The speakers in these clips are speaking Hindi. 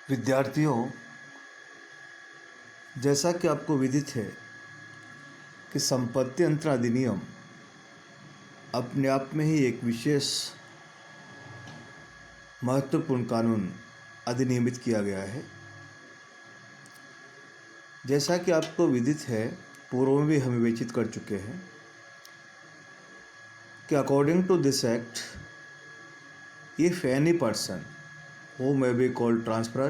विद्यार्थियों, जैसा कि आपको विदित है कि संपत्ति अंतरण अधिनियम अपने आप में ही एक विशेष महत्वपूर्ण कानून अधिनियमित किया गया है। जैसा कि आपको विदित है, पूर्व में भी हम विवेचित कर चुके हैं कि according to this act, if any person who may be called transferor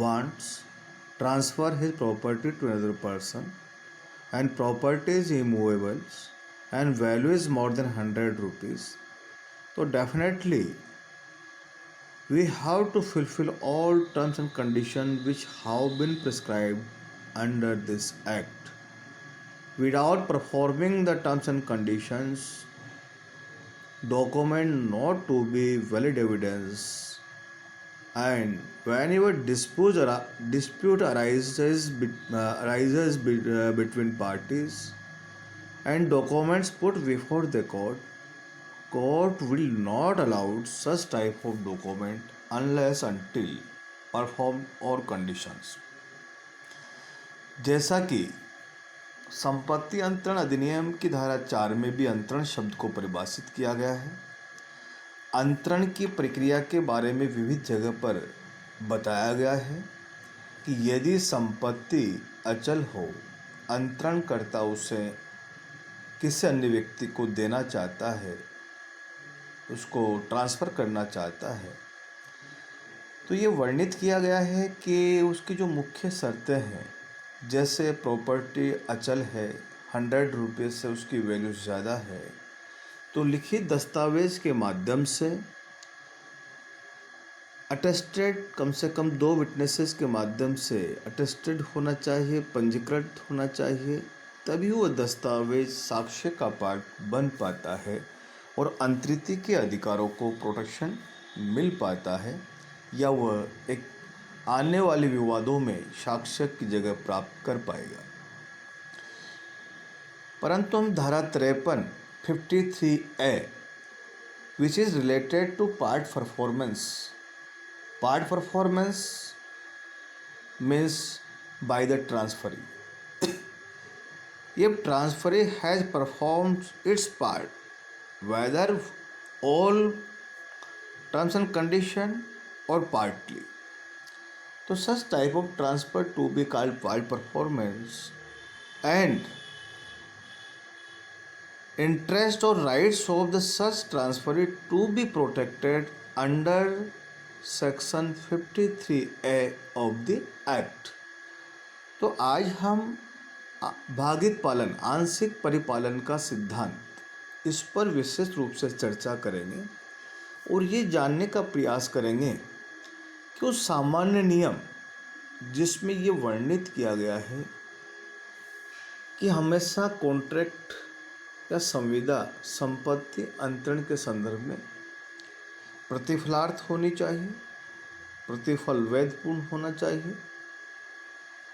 wants transfer his property to another person and property is immovable and value is more than 100 rupees, so definitely we have to fulfill all terms and conditions which have been prescribed under this act. Without performing the terms and conditions, document not to be valid evidence, and whenever dispute arises between parties and documents put before the court will not allow such type of document unless until performed or conditions. जैसा कि संपत्ति अंतरण अधिनियम की धारा 4 में भी अंतरण शब्द को परिभाषित किया गया है। अंतरण की प्रक्रिया के बारे में विविध जगह पर बताया गया है कि यदि संपत्ति अचल हो, अंतरणकर्ता उसे किसी अन्य व्यक्ति को देना चाहता है, उसको ट्रांसफ़र करना चाहता है, तो ये वर्णित किया गया है कि उसकी जो मुख्य शर्तें हैं, जैसे प्रॉपर्टी अचल है, 100 रुपये से उसकी वैल्यू ज़्यादा है, तो लिखित दस्तावेज के माध्यम से अटेस्टेड, कम से कम 2 विटनेसेस के माध्यम से अटेस्टेड होना चाहिए, पंजीकृत होना चाहिए, तभी वो दस्तावेज साक्ष्य का पाठ बन पाता है और अंतरिती के अधिकारों को प्रोटेक्शन मिल पाता है, या वह एक आने वाले विवादों में साक्ष्य की जगह प्राप्त कर पाएगा। परंतु हम धारा 53A, which is related to part performance. Part performance means by the transferee. If transferee has performed its part, whether all terms and condition or partly, so such type of transfer to be called part performance, and interest or rights of the such transferee to be protected under section 53A of the act. तो आज हम भागित पालन, आंशिक परिपालन का सिद्धांत, इस पर विशेष रूप से चर्चा करेंगे और ये जानने का प्रयास करेंगे कि उस सामान्य नियम जिसमें ये वर्णित किया गया है कि हमेशा कॉन्ट्रैक्ट या संविदा संपत्ति अंतरण के संदर्भ में प्रतिफलार्थ होनी चाहिए, प्रतिफल वैधपूर्ण होना चाहिए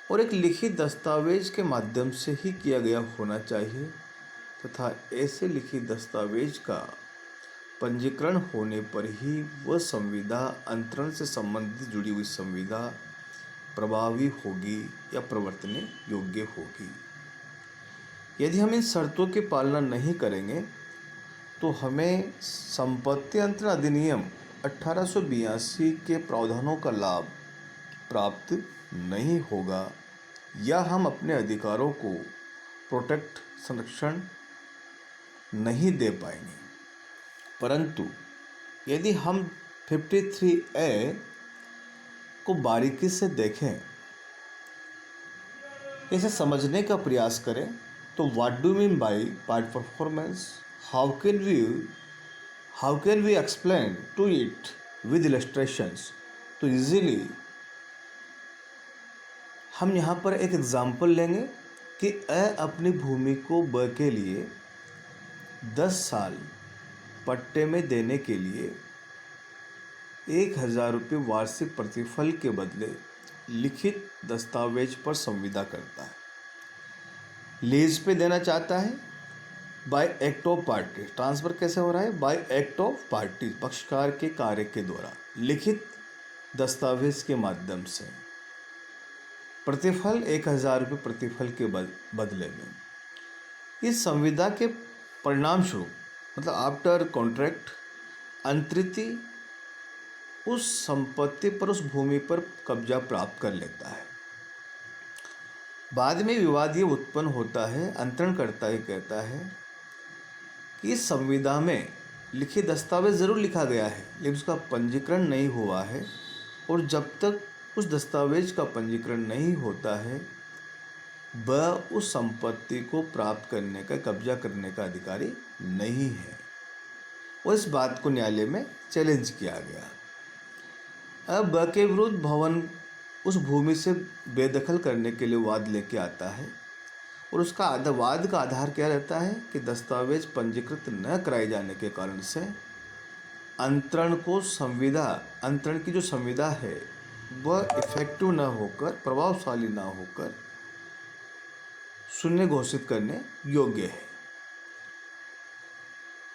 और एक लिखित दस्तावेज के माध्यम से ही किया गया होना चाहिए, तथा ऐसे लिखित दस्तावेज का पंजीकरण होने पर ही वह संविदा अंतरण से संबंधित जुड़ी हुई संविदा प्रभावी होगी या प्रवर्तने योग्य होगी। यदि हम इन शर्तों की पालना नहीं करेंगे तो हमें संपत्ति अंतरण अधिनियम 1882 के प्रावधानों का लाभ प्राप्त नहीं होगा, या हम अपने अधिकारों को प्रोटेक्ट, संरक्षण नहीं दे पाएंगे। परंतु यदि हम 53A को बारीकी से देखें, इसे समझने का प्रयास करें, तो what do mean by part performance, how can we explain to it with illustrations? तो इजीली हम यहाँ पर एक एग्जाम्पल लेंगे कि अ अपनी भूमि को ब के लिए 10 साल पट्टे में देने के लिए 1000 रुपये वार्षिक प्रतिफल के बदले लिखित दस्तावेज पर संविदा करता है। लीज पे देना चाहता है bye act of party. Transfer कैसे हो रहा है? बाय एक्ट ऑफ पार्टी, पक्षकार के कार्य के द्वारा लिखित दस्तावेज के माध्यम से। प्रतिफल 1,000 रुपये प्रतिफल के बदले में। इस संविदा के परिणाम स्वरूप मतलब आफ्टर कॉन्ट्रैक्ट अंतरिति उस संपत्ति पर, उस भूमि पर कब्जा प्राप्त कर लेता है। बाद में विवाद ये उत्पन्न होता है, अंतरणकर्ता ये कहता है कि इस संविदा में लिखित दस्तावेज ज़रूर लिखा गया है लेकिन उसका पंजीकरण नहीं हुआ है, और जब तक उस दस्तावेज का पंजीकरण नहीं होता है वह उस संपत्ति को प्राप्त करने का, कब्जा करने का अधिकारी नहीं है। और इस बात को न्यायालय में चैलेंज किया गया। अब ब के विरुद्ध भवन उस भूमि से बेदखल करने के लिए वाद लेके आता है, और उसका वाद का आधार क्या रहता है कि दस्तावेज पंजीकृत न कराए जाने के कारण से अंतरण को अंतरण की जो संविदा है वह इफेक्टिव न होकर, प्रभावशाली न होकर शून्य घोषित करने योग्य है।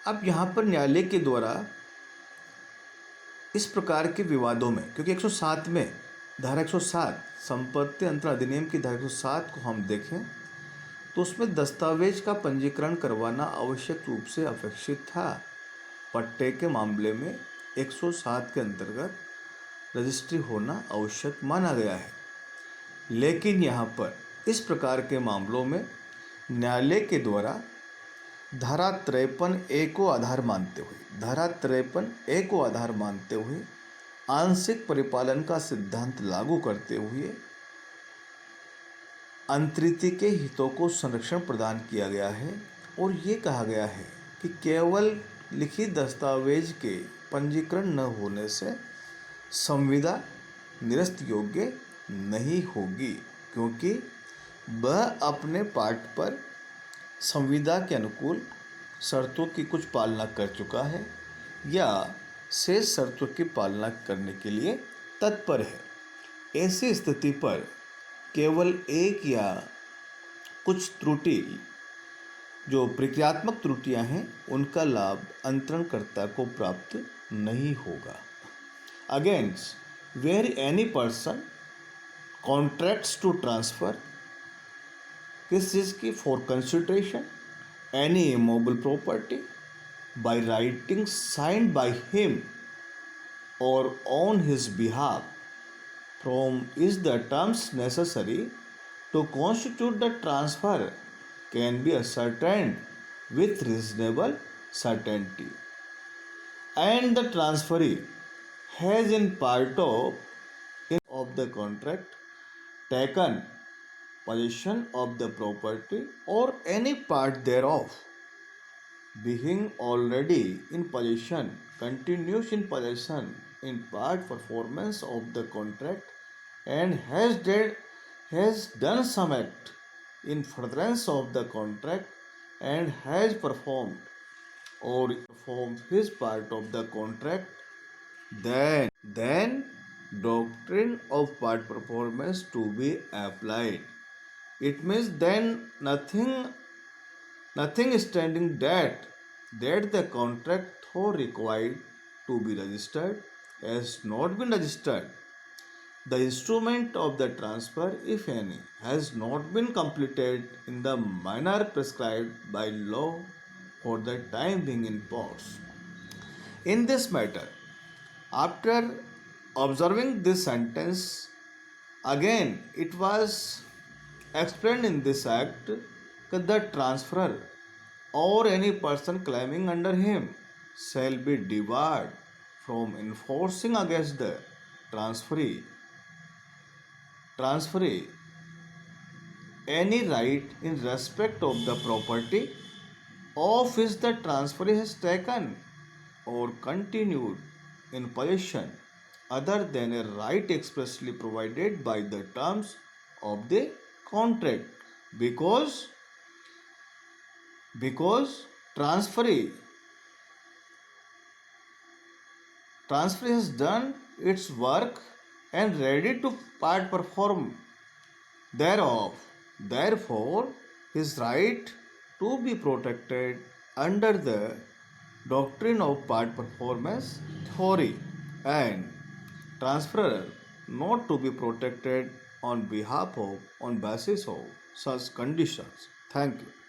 अब यहाँ पर न्यायालय के द्वारा इस प्रकार के विवादों में, क्योंकि 107 में धारा 107 संपत्ति अंतरण अधिनियम की धारा 107 को हम देखें तो उसमें दस्तावेज का पंजीकरण करवाना आवश्यक रूप से अपेक्षित था। पट्टे के मामले में 107 के अंतर्गत रजिस्ट्री होना आवश्यक माना गया है। लेकिन यहाँ पर इस प्रकार के मामलों में न्यायालय के द्वारा धारा 53A को आधार मानते हुए आंशिक परिपालन का सिद्धांत लागू करते हुए अंतरिति के हितों को संरक्षण प्रदान किया गया है, और ये कहा गया है कि केवल लिखित दस्तावेज के पंजीकरण न होने से संविदा निरस्त योग्य नहीं होगी, क्योंकि वह अपने पाठ पर संविदा के अनुकूल शर्तों की कुछ पालना कर चुका है या शेष शर्तों की पालना करने के लिए तत्पर है। ऐसी स्थिति पर केवल एक या कुछ त्रुटि, जो प्रक्रियात्मक त्रुटियां हैं, उनका लाभ अंतरणकर्ता को प्राप्त नहीं होगा। Against where any person contracts to transfer, किस चीज़ की, for consideration any immovable property by writing signed by him और on his behalf from is the terms necessary to constitute the transfer can be ascertained with reasonable certainty, and the transferee has in part of the contract taken possession of the property or any part thereof, being already in possession, continues in possession in part performance of the contract, and has done some act in furtherance of the contract, and has performed or performed his part of the contract, then doctrine of part performance to be applied. It means then nothing standing that the contract for required to be registered has not been registered. The instrument of the transfer, if any, has not been completed in the manner prescribed by law for the time being in force. In this matter, after observing this sentence, again it was explained in this act that the transferor or any person claiming under him shall be debarred from enforcing against the transferee any right in respect of the property of which the transferee has taken or continued in possession other than a right expressly provided by the terms of the contract, because transferee has done its work and ready to part perform thereof. Therefore, his right to be protected under the doctrine of part performance theory and transferor not to be protected on behalf of on basis of such conditions. Thank you.